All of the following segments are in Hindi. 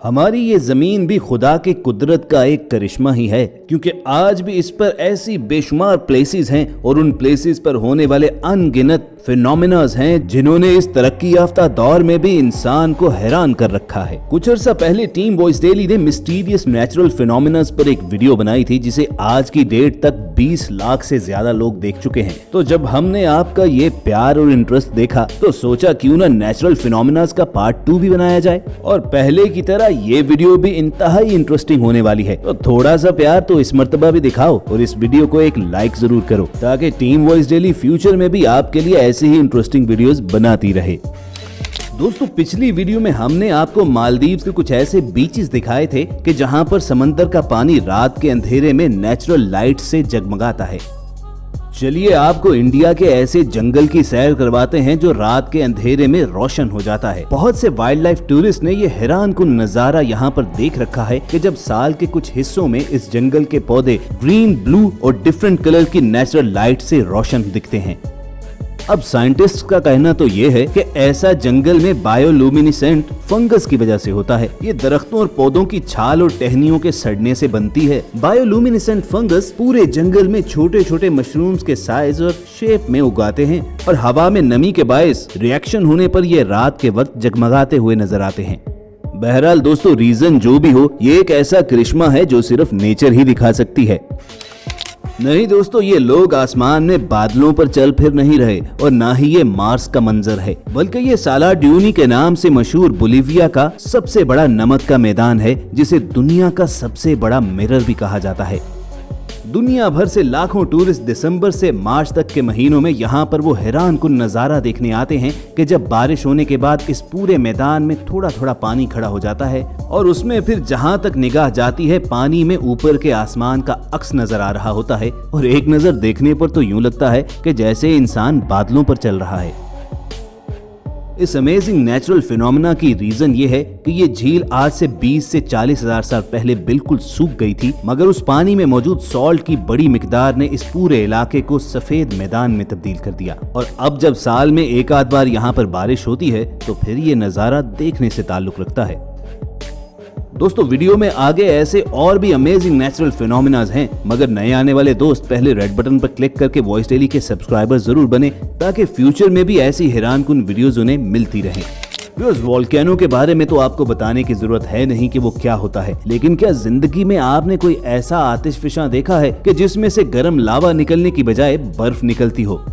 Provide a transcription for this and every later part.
हमारी ये जमीन भी खुदा की कुदरत का एक करिश्मा ही है, क्योंकि आज भी इस पर ऐसी बेशुमार प्लेसेस हैं और उन प्लेसेस पर होने वाले अनगिनत फिनोमिनाज हैं जिन्होंने इस तरक्की याफ्ता दौर में भी इंसान को हैरान कर रखा है। कुछ अर्सा पहले टीम वॉइस डेली ने मिस्टीरियस नेचुरल फिनोमिनाज पर एक वीडियो बनाई थी जिसे आज की डेट तक 20 लाख से ज्यादा लोग देख चुके हैं। तो जब हमने आपका ये प्यार और इंटरेस्ट देखा तो सोचा क्यों ना नेचुरल फिनोमिनाज का पार्ट 2 भी बनाया जाए, और पहले की तरह ये वीडियो भी इंतहाई इंटरेस्टिंग होने वाली है। तो थोड़ा सा प्यार तो इस मर्तबा भी दिखाओ और इस वीडियो को एक लाइक जरूर करो ताकि टीम वॉइस डेली फ्यूचर में भी आपके लिए ऐसी ही इंटरेस्टिंग वीडियोस बनाती रहे। दोस्तों, पिछली वीडियो में हमने आपको मालदीव्स के कुछ ऐसे बीचेस दिखाए थे कि जहां पर समंदर का पानी रात के अंधेरे में नेचुरल लाइट से जगमगाता है। चलिए आपको इंडिया के ऐसे जंगल की सैर करवाते हैं जो रात के अंधेरे में रोशन हो जाता है। बहुत से वाइल्ड लाइफ टूरिस्ट ने ये हैरान कुन नजारा यहाँ पर देख रखा है कि जब साल के कुछ हिस्सों में इस जंगल के पौधे ग्रीन, ब्लू और डिफरेंट कलर की नेचुरल लाइट से रोशन दिखते हैं। अब साइंटिस्ट का कहना तो ये है कि ऐसा जंगल में बायोलुमिनिसेंट फंगस की वजह से होता है। ये दरख्तों और पौधों की छाल और टहनियों के सड़ने से बनती है। बायोलुमिनिसेंट फंगस पूरे जंगल में छोटे छोटे मशरूम्स के साइज और शेप में उगाते हैं और हवा में नमी के बायस रिएक्शन होने पर ये रात के वक्त जगमगाते हुए नजर आते हैं। बहरहाल दोस्तों, रीजन जो भी हो, ये एक ऐसा करिश्मा है जो सिर्फ नेचर ही दिखा सकती है। नहीं दोस्तों, ये लोग आसमान में बादलों पर चल फिर नहीं रहे और ना ही ये मार्स का मंजर है, बल्कि ये साला ड्यूनी के नाम से मशहूर बोलिविया का सबसे बड़ा नमक का मैदान है जिसे दुनिया का सबसे बड़ा मिरर भी कहा जाता है। दुनिया भर से लाखों टूरिस्ट दिसंबर से मार्च तक के महीनों में यहाँ पर वो हैरान कुन नजारा देखने आते हैं कि जब बारिश होने के बाद इस पूरे मैदान में थोड़ा थोड़ा पानी खड़ा हो जाता है और उसमें फिर जहाँ तक निगाह जाती है पानी में ऊपर के आसमान का अक्स नजर आ रहा होता है और एक नजर देखने पर तो यूं लगता है कि जैसे इंसान बादलों पर चल रहा है। इस अमेजिंग नेचुरल फिनोमेना की रीजन ये है कि ये झील आज से 20 से 40 हजार साल पहले बिल्कुल सूख गई थी, मगर उस पानी में मौजूद सॉल्ट की बड़ी मिकदार ने इस पूरे इलाके को सफेद मैदान में तब्दील कर दिया। और अब जब साल में एक आध बार यहाँ पर बारिश होती है तो फिर ये नजारा देखने से ताल्लुक रखता है। दोस्तों, वीडियो में आगे ऐसे और भी अमेजिंग नेचुरल फिनोमिनाज हैं, मगर नए आने वाले दोस्त पहले रेड बटन पर क्लिक करके वॉइस डेली के सब्सक्राइबर जरूर बने ताकि फ्यूचर में भी ऐसी हैरान कुन वीडियोस उन्हें मिलती रहें। वोल्केनो के बारे में तो आपको बताने की जरूरत है नहीं कि वो क्या होता है, लेकिन क्या जिंदगी में आपने कोई ऐसा आतिशफिशा देखा है कि जिसमें से गर्म लावा निकलने की बजाय बर्फ निकलती हो?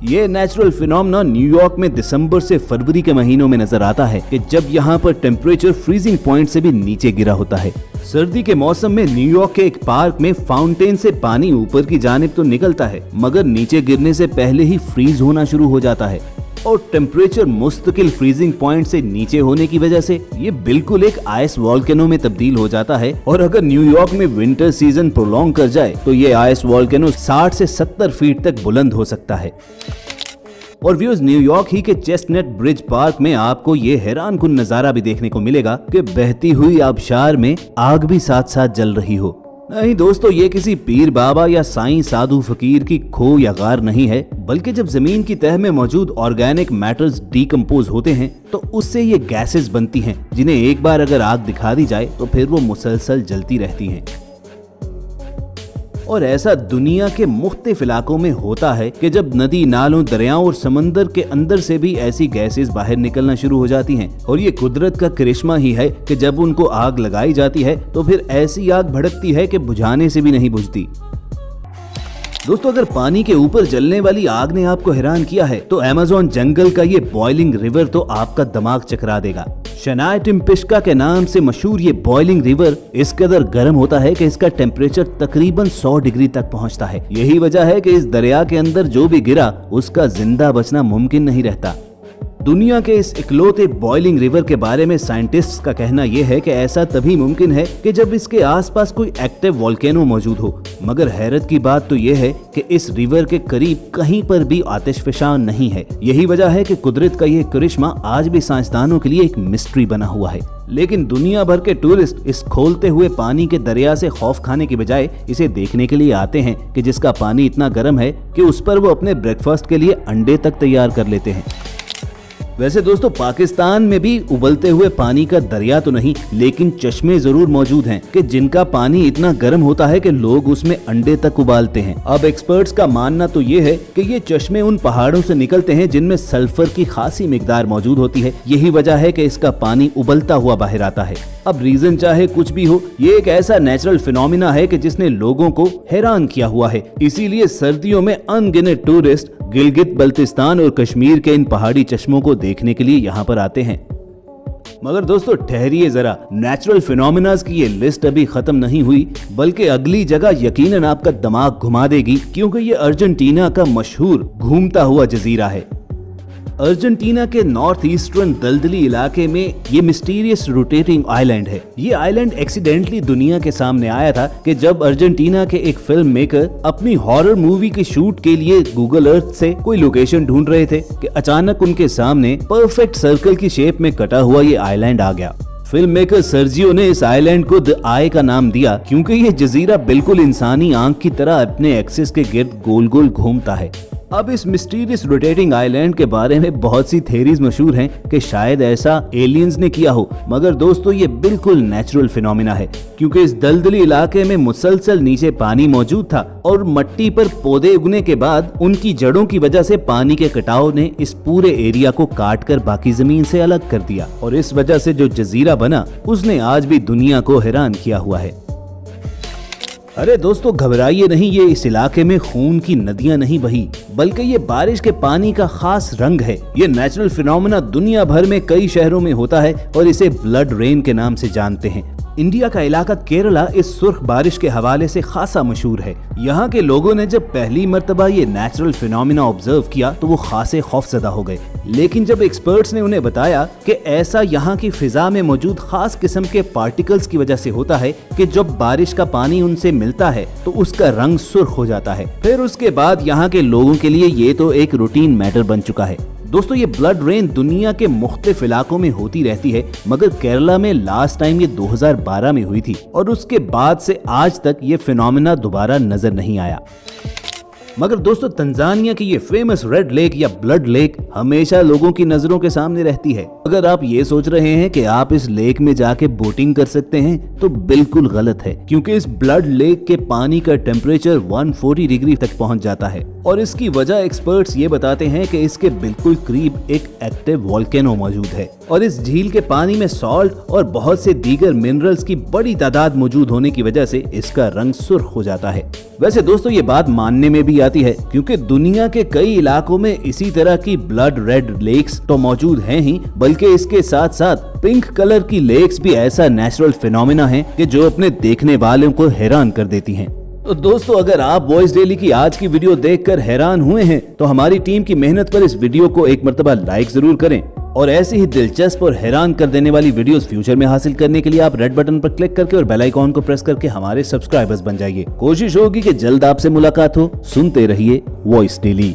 ये नेचुरल फिनोमेना न्यूयॉर्क में दिसंबर से फरवरी के महीनों में नजर आता है कि जब यहाँ पर टेम्परेचर फ्रीजिंग पॉइंट से भी नीचे गिरा होता है। सर्दी के मौसम में न्यूयॉर्क के एक पार्क में फाउंटेन से पानी ऊपर की जानिब तो निकलता है, मगर नीचे गिरने से पहले ही फ्रीज होना शुरू हो जाता है और टेम्परेचर मुस्तकिल फ्रीजिंग पॉइंट से नीचे होने की वजह से ये बिल्कुल एक आइस वॉल्केनो में तब्दील हो जाता है। और अगर न्यूयॉर्क में विंटर सीजन प्रोलॉन्ग कर जाए तो ये आइस वॉल्केनो 60 से 70 फीट तक बुलंद हो सकता है। और व्यूअर्स, न्यूयॉर्क ही के चेस्टनट ब्रिज पार्क में आपको ये हैरान कुन नजारा भी देखने को मिलेगा कि बहती हुई आबशार में आग भी साथ साथ जल रही हो। नहीं दोस्तों, ये किसी पीर बाबा या साईं साधु फकीर की खो या गार नहीं है, बल्कि जब जमीन की तह में मौजूद ऑर्गेनिक मैटर्स डीकम्पोज होते हैं तो उससे ये गैसेस बनती हैं जिन्हें एक बार अगर आग दिखा दी जाए तो फिर वो मुसलसल जलती रहती हैं। और ऐसा दुनिया के मुख्तलिफ इलाकों में होता है कि जब नदी, नालों, दरियाओं और समंदर के अंदर से भी ऐसी गैसेस बाहर निकलना शुरू हो जाती हैं। और ये कुदरत का करिश्मा ही है कि जब उनको आग लगाई जाती है तो फिर ऐसी आग भड़कती है कि बुझाने से भी नहीं बुझती। दोस्तों, अगर पानी के ऊपर जलने वाली आग ने आपको हैरान किया है तो अमेज़न जंगल का ये बॉइलिंग रिवर तो आपका दिमाग चकरा देगा। शनाय टिम्पिश्का के नाम से मशहूर ये बॉइलिंग रिवर इस कदर गर्म होता है कि इसका टेम्परेचर तकरीबन 100 डिग्री तक पहुंचता है। यही वजह है कि इस दरिया के अंदर जो भी गिरा उसका जिंदा बचना मुमकिन नहीं रहता। दुनिया के इस इकलौते बॉइलिंग रिवर के बारे में साइंटिस्ट्स का कहना यह है कि ऐसा तभी मुमकिन है कि जब इसके आसपास कोई एक्टिव वोल्केनो मौजूद हो। मगर हैरत की बात तो यह है कि इस रिवर के करीब कहीं पर भी आतिशफिशा नहीं है। यही वजह है कि कुदरत का यह करिश्मा आज भी साइंसदानों के लिए एक मिस्ट्री बना हुआ है। लेकिन दुनिया भर के टूरिस्ट इस खोलते हुए पानी के दरिया से खौफ खाने की बजाय इसे देखने के लिए आते हैं कि जिसका पानी इतना गर्म है कि उस पर वो अपने ब्रेकफास्ट के लिए अंडे तक तैयार कर लेते हैं। वैसे दोस्तों पाकिस्तान में भी उबलते हुए पानी का दरिया तो नहीं, लेकिन चश्मे जरूर मौजूद हैं कि जिनका पानी इतना गर्म होता है कि लोग उसमें अंडे तक उबालते हैं। अब एक्सपर्ट्स का मानना तो ये है कि ये चश्मे उन पहाड़ों से निकलते हैं जिनमें सल्फर की खासी मिकदार मौजूद होती है। यही वजह है कि इसका पानी उबलता हुआ बाहर आता है। अब रीजन चाहे कुछ भी हो, ये एक ऐसा नेचुरल फिनोमिना है कि जिसने लोगों को हैरान किया हुआ है। इसीलिए सर्दियों में अनगिनत टूरिस्ट गिलगित बल्तिस्तान और कश्मीर के इन पहाड़ी चश्मों को देखने के लिए यहाँ पर आते हैं। मगर दोस्तों ठहरिए जरा, नेचुरल फिनोमिनास की ये लिस्ट अभी खत्म नहीं हुई, बल्कि अगली जगह यकीनन आपका दिमाग घुमा देगी, क्योंकि ये अर्जेंटीना का मशहूर घूमता हुआ जजीरा है। अर्जेंटीना के नॉर्थ ईस्टर्न दलदली इलाके में ये मिस्टीरियस रोटेटिंग आइलैंड है। ये आइलैंड एक्सीडेंटली दुनिया के सामने आया था कि जब अर्जेंटीना के एक फिल्म मेकर अपनी हॉरर मूवी के शूट के लिए गूगल अर्थ से कोई लोकेशन ढूंढ रहे थे कि अचानक उनके सामने परफेक्ट सर्कल की शेप में कटा हुआ ये आइलैंड आ गया। फिल्म मेकर सर्जियो ने इस आइलैंड को द आई का नाम दिया, क्योंकि ये जजीरा बिल्कुल इंसानी आंख की तरह अपने एक्सिस के गिर्द गोल गोल घूमता है। अब इस मिस्टीरियस रोटेटिंग आइलैंड के बारे में बहुत सी थेरीज मशहूर हैं कि शायद ऐसा एलियंस ने किया हो, मगर दोस्तों ये बिल्कुल नेचुरल फिनोमिना है, क्योंकि इस दलदली इलाके में मुसलसल नीचे पानी मौजूद था और मट्टी पर पौधे उगने के बाद उनकी जड़ों की वजह से पानी के कटाव ने इस पूरे एरिया को काट कर बाकी जमीन से अलग कर दिया, और इस वजह से जो जजीरा बना उसने आज भी दुनिया को हैरान किया हुआ है। अरे दोस्तों घबराइए नहीं, ये इस इलाके में खून की नदियां नहीं बही, बल्कि ये बारिश के पानी का खास रंग है। ये नेचुरल फिनोमेना दुनिया भर में कई शहरों में होता है और इसे ब्लड रेन के नाम से जानते हैं। इंडिया का इलाका केरला इस सुर्ख बारिश के हवाले से खासा मशहूर है। यहाँ के लोगों ने जब पहली मर्तबा ये नेचुरल फिनोमिना ऑब्जर्व किया तो वो खासे खौफजदा हो गए, लेकिन जब एक्सपर्ट्स ने उन्हें बताया कि ऐसा यहाँ की फिजा में मौजूद खास किस्म के पार्टिकल्स की वजह से होता है कि जब बारिश का पानी उनसे मिलता है तो उसका रंग सुर्ख हो जाता है, फिर उसके बाद यहाँ के लोगों के लिए ये तो एक रूटीन मैटर बन चुका है। दोस्तों ये ब्लड रेन दुनिया के मुख्तलिफ इलाकों में होती रहती है, मगर केरला में लास्ट टाइम ये 2012 में हुई थी और उसके बाद से आज तक ये फिनोमिना दोबारा नजर नहीं आया। मगर दोस्तों तंजानिया की ये फेमस रेड लेक या ब्लड लेक हमेशा लोगों की नजरों के सामने रहती है। अगर आप ये सोच रहे हैं कि आप इस लेक में जाके बोटिंग कर सकते हैं तो बिल्कुल गलत है, क्योंकि इस ब्लड लेक के पानी का टेम्परेचर 140 डिग्री तक पहुंच जाता है और इसकी वजह एक्सपर्ट्स ये बताते हैं कि इसके बिल्कुल करीब एक एक्टिव वोल्केनो मौजूद है और इस झील के पानी में सॉल्ट और बहुत से दीगर मिनरल्स की बड़ी तादाद मौजूद होने की वजह से इसका रंग सुर्ख हो जाता है। वैसे दोस्तों ये बात मानने में भी आती है, क्योंकि दुनिया के कई इलाकों में इसी तरह की ब्लड रेड लेक्स तो मौजूद हैं ही, बल्कि इसके साथ साथ पिंक कलर की लेक्स भी ऐसा नेचुरल फिनोमिना है कि जो अपने देखने वालों को हैरान कर देती हैं। तो दोस्तों अगर आप वॉइस डेली की आज की वीडियो देखकर हैरान हुए हैं तो हमारी टीम की मेहनत पर इस वीडियो को एक मर्तबा लाइक जरूर करें, और ऐसी ही दिलचस्प और हैरान कर देने वाली वीडियोस फ्यूचर में हासिल करने के लिए आप रेड बटन पर क्लिक करके और बेल आइकॉन को प्रेस करके हमारे सब्सक्राइबर्स बन जाइए। कोशिश होगी कि जल्द आपसे मुलाकात हो। सुनते रहिए वॉइस डेली।